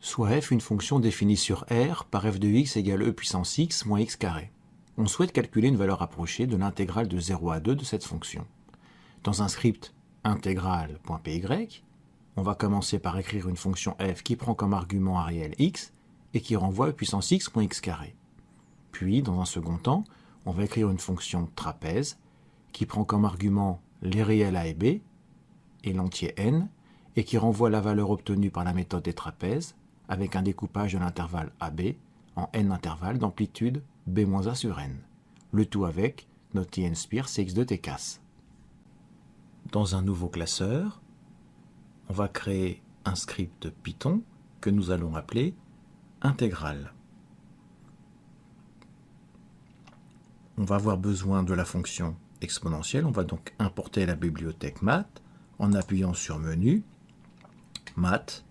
soit f une fonction définie sur R par f de x égale e puissance x moins x carré. On souhaite calculer une valeur approchée de l'intégrale de 0 à 2 de cette fonction. Dans un script intégrale.py, on va commencer par écrire une fonction f qui prend comme argument un réel x et qui renvoie e puissance x moins x carré. Puis, dans un second temps, on va écrire une fonction trapèze qui prend comme argument les réels a et b et l'entier n et qui renvoie la valeur obtenue par la méthode des trapèzes avec un découpage de l'intervalle AB en n intervalles d'amplitude b-a sur n. Le tout avec notre t-inspire cx2 tcas. Dans un nouveau classeur, on va créer un script Python que nous allons appeler intégrale. On va avoir besoin de la fonction exponentielle. On va donc importer la bibliothèque math en appuyant sur menu, math,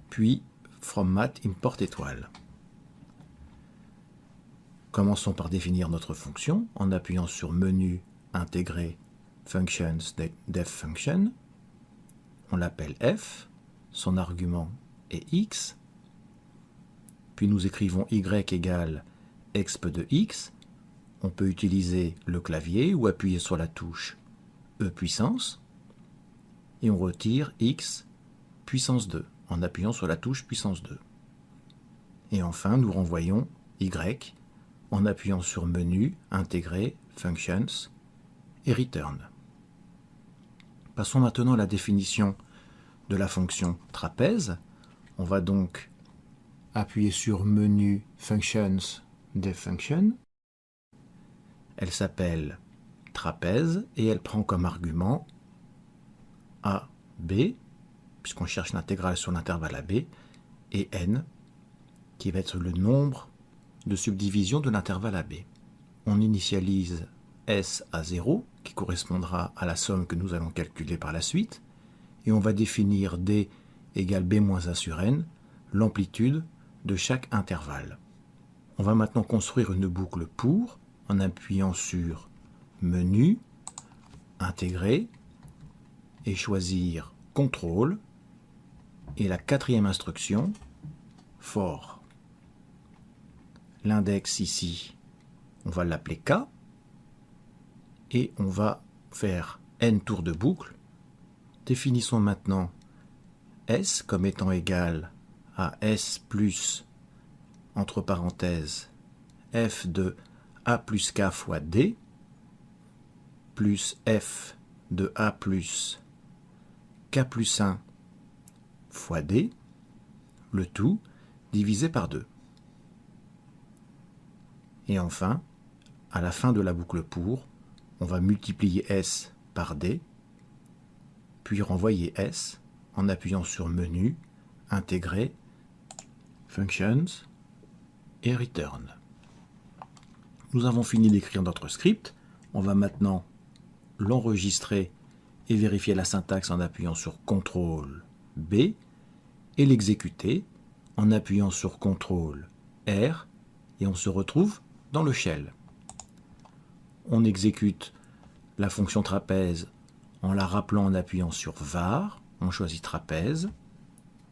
puis from math import étoile. Commençons par définir notre fonction en appuyant sur menu, intégrer, functions, def function. On l'appelle f, son argument est x, puis nous écrivons y égale exp de x. On peut utiliser le clavier ou appuyer sur la touche E puissance et on retire x puissance 2 en appuyant sur la touche puissance 2. Et enfin, nous renvoyons y en appuyant sur menu, intégrer, functions et return. Passons maintenant à la définition de la fonction trapèze. On va donc appuyer sur menu, functions, def function. Elle s'appelle trapèze et elle prend comme argument a, b, puisqu'on cherche l'intégrale sur l'intervalle AB, et n, qui va être le nombre de subdivisions de l'intervalle AB. On initialise s à 0, qui correspondra à la somme que nous allons calculer par la suite, et on va définir d égale b-a sur n, l'amplitude de chaque intervalle. On va maintenant construire une boucle pour, en appuyant sur menu, intégrer, et choisir contrôle, et la quatrième instruction, for. L'index ici, on va l'appeler k, et on va faire n tours de boucle. Définissons maintenant s comme étant égal à s plus, entre parenthèses, f de a plus k fois d, plus f de a plus k plus 1 fois d, le tout divisé par 2. Et enfin, à la fin de la boucle pour, on va multiplier s par d, puis renvoyer s en appuyant sur menu, intégrer, functions et return. Nous avons fini d'écrire notre script. On va maintenant l'enregistrer et vérifier la syntaxe en appuyant sur CTRL B et l'exécuter en appuyant sur CTRL R et on se retrouve dans le shell. On exécute la fonction trapèze en la rappelant en appuyant sur var, on choisit trapèze,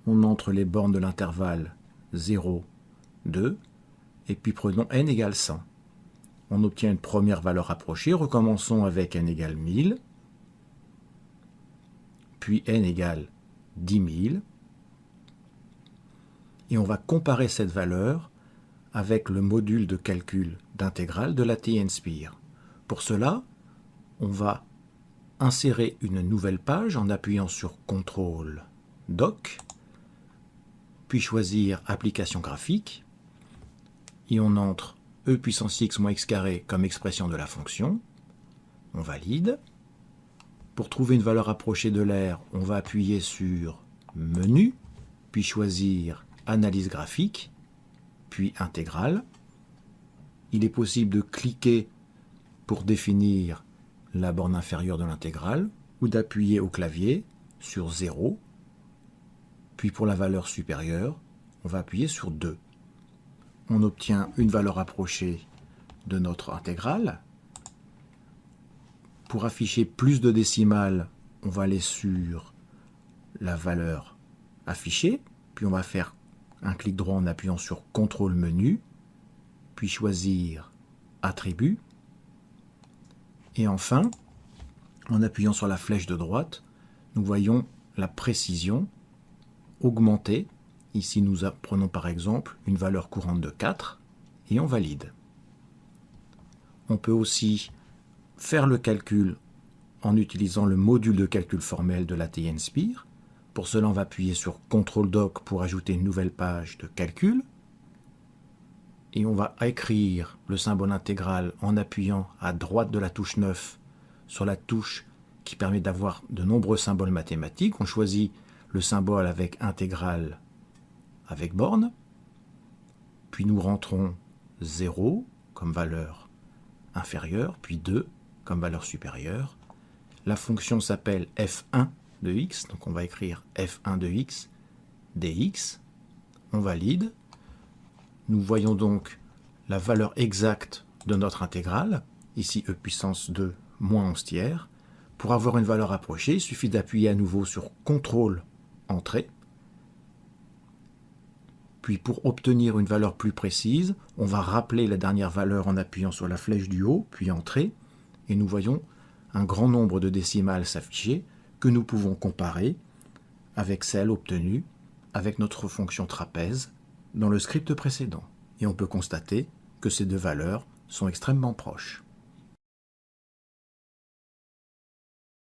on entre les bornes de l'intervalle 0, 2 et puis prenons n égale 100. On obtient une première valeur approchée, recommençons avec n égale 1000, puis n égale 10 000, et on va comparer cette valeur avec le module de calcul d'intégrale de la t-inspire. Pour cela, on va insérer une nouvelle page en appuyant sur CTRL Doc, puis choisir Application graphique, et on entre e puissance x moins x carré comme expression de la fonction. On valide. Pour trouver une valeur approchée de l'aire, on va appuyer sur Menu, puis choisir Analyse graphique, puis Intégrale. Il est possible de cliquer pour définir la borne inférieure de l'intégrale, ou d'appuyer au clavier sur 0, puis pour la valeur supérieure, on va appuyer sur 2. On obtient une valeur approchée de notre intégrale. Pour afficher plus de décimales, on va aller sur la valeur affichée, puis on va faire un clic droit en appuyant sur CTRL menu, puis choisir Attributs. Et enfin, en appuyant sur la flèche de droite, nous voyons la précision augmenter. Ici, nous prenons par exemple une valeur courante de 4 et on valide. On peut aussi faire le calcul en utilisant le module de calcul formel de l'ATI Nspire. Pour cela, on va appuyer sur CTRL-DOC pour ajouter une nouvelle page de calcul. Et on va écrire le symbole intégral en appuyant à droite de la touche 9 sur la touche qui permet d'avoir de nombreux symboles mathématiques. On choisit le symbole avec intégrale avec borne. Puis nous rentrons 0 comme valeur inférieure, puis 2 comme valeur supérieure. La fonction s'appelle f1 de x, donc on va écrire f1 de x dx. On valide. Nous voyons donc la valeur exacte de notre intégrale, ici e puissance 2 moins 11 tiers. Pour avoir une valeur approchée, il suffit d'appuyer à nouveau sur CTRL Entrée. Puis pour obtenir une valeur plus précise, on va rappeler la dernière valeur en appuyant sur la flèche du haut, puis Entrée. Et nous voyons un grand nombre de décimales s'afficher que nous pouvons comparer avec celle obtenue avec notre fonction trapèze dans le script précédent. Et on peut constater que ces deux valeurs sont extrêmement proches.